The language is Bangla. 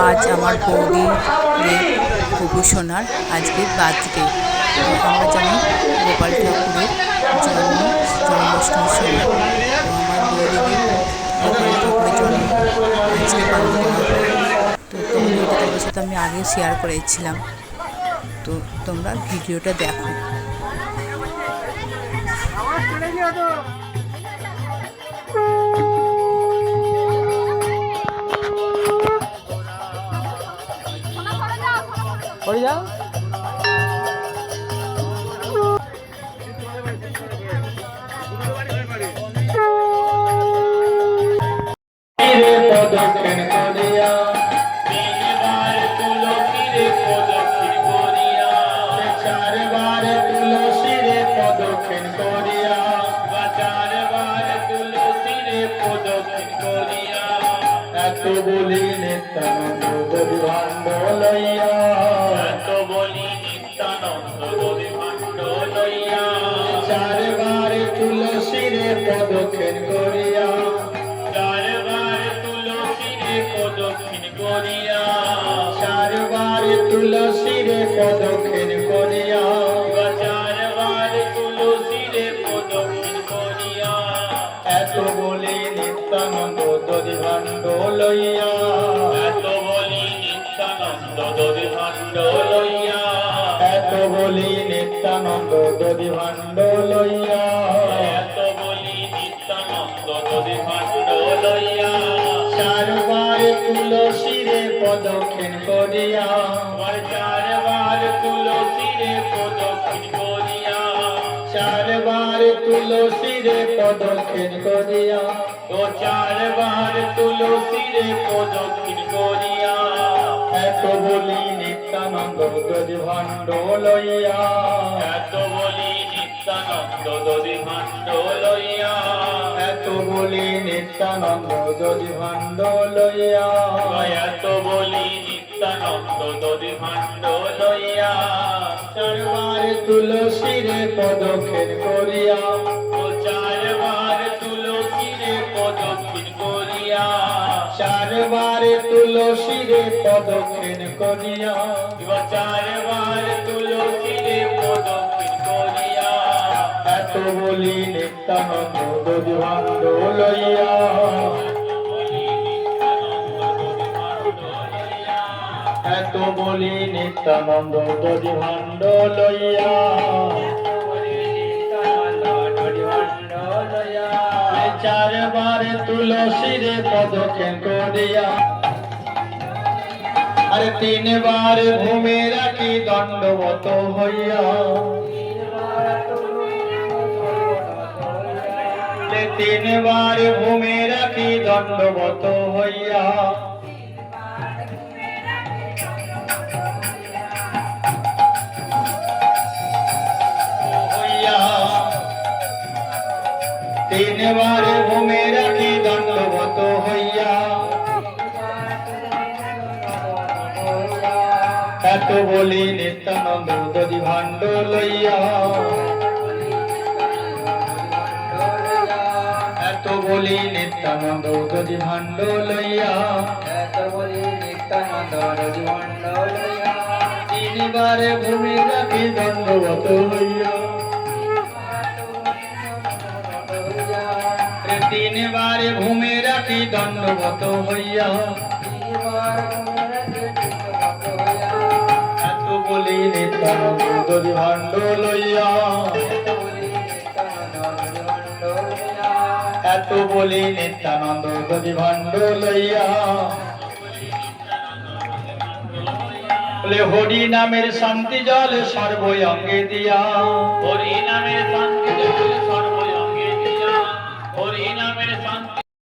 আজ আমার বৌদি কুকুসোনার আজকে বার্থডে। আমরা জানি গোপাল ঠাকুরের জন্মাষ্টমীর সময় আমার বৌদিদের গোপাল ঠাকুরের জন্ম আজকে পালন করা হয়। তো তোমাদের সাথে আমি আগে শেয়ার করেছিলাম, তো তোমরা ভিডিওটা দেখো। বলি নিত্যানন্দ দধি ভাণ্ড লইয়া, বলি নিত্যানন্দ দধি ভাণ্ড লইয়া, চারবার তুলসীরে প্রদক্ষিণ করিয়া, চারবার তুলসীরে প্রদক্ষিণ করিয়া, চারবার তুলসীরে প্রদক্ষিণ করিয়া, চারবার তুলসীরে প্রদক্ষিণ করিয়া, এত বলি নিত্যানন্দ দধি ভাণ্ড লইয়া, এত বলি নিত্যানন্দ দধি ভাণ্ড লইয়া, এত বলি নিত্যানন্দ দধি ভাণ্ড লইয়া, এত বলি নিত্যানন্দ দধি ভাণ্ড লইয়া, চারবার তুলসীরে প্রদক্ষিণ করিয়া, চারবার তুলসীরে প্রদক্ষিণ করিয়া, চারবার তুলসীরে প্রদক্ষিণ করিয়া, ও চারবার তুলসীরে প্রদক্ষিণ করিয়া, এত বলি নিত্যানন্দ দধি ভাণ্ড লইয়া, এত বলি নিত্যানন্দ দধি ভাণ্ড লইয়া, এত বলি নিত্যানন্দ দধি ভাণ্ড লইয়া, এত বলি নিত্যানন্দ দধি ভাণ্ড লইয়া, চারবার তুলসীরে প্রদক্ষিণ করিয়া, ও চারবার তুলসীরে প্রদক্ষিণ করিয়া, চারবার তুলসীরে প্রদক্ষিণ করিয়া, চারবার তুলসীরে প্রদক্ষিণ করিয়া, এত বলি নিত্যানন্দ দধি ভাণ্ড লইয়া, এত বলি নিত্যানন্দ দধি ভাণ্ড লইয়া, চারবার তুলসীরে প্রদক্ষিণ করিয়া, আর তিনবার ভূমে রাখি দণ্ডবত হইয়া, তিনবার ভূমে রাখি দণ্ডবত হইয়া, তিনবার ভূমে রাখি দণ্ডবত হইয়া, এত বলি নিত্যানন্দ দধি ভাণ্ড লইয়া, এত বলি নিত্যানন্দ দধি ভাণ্ড লইয়া, এত বলি নিত্যানন্দ দধি ভাণ্ড লইয়া, তিনবার ভূমে রাখি দণ্ডবত হইয়া, তিনবার ভূমে রাখি দণ্ডবত হইয়া, এত বলি নিত্যানন্দ দধি ভাণ্ড লইয়া, এত বলি নিত্যানন্দ দধি ভাণ্ড লইয়া, হরি নামের শান্তি জল সর্ব অঙ্গে দিয়া, হরি নামের শান্তি জল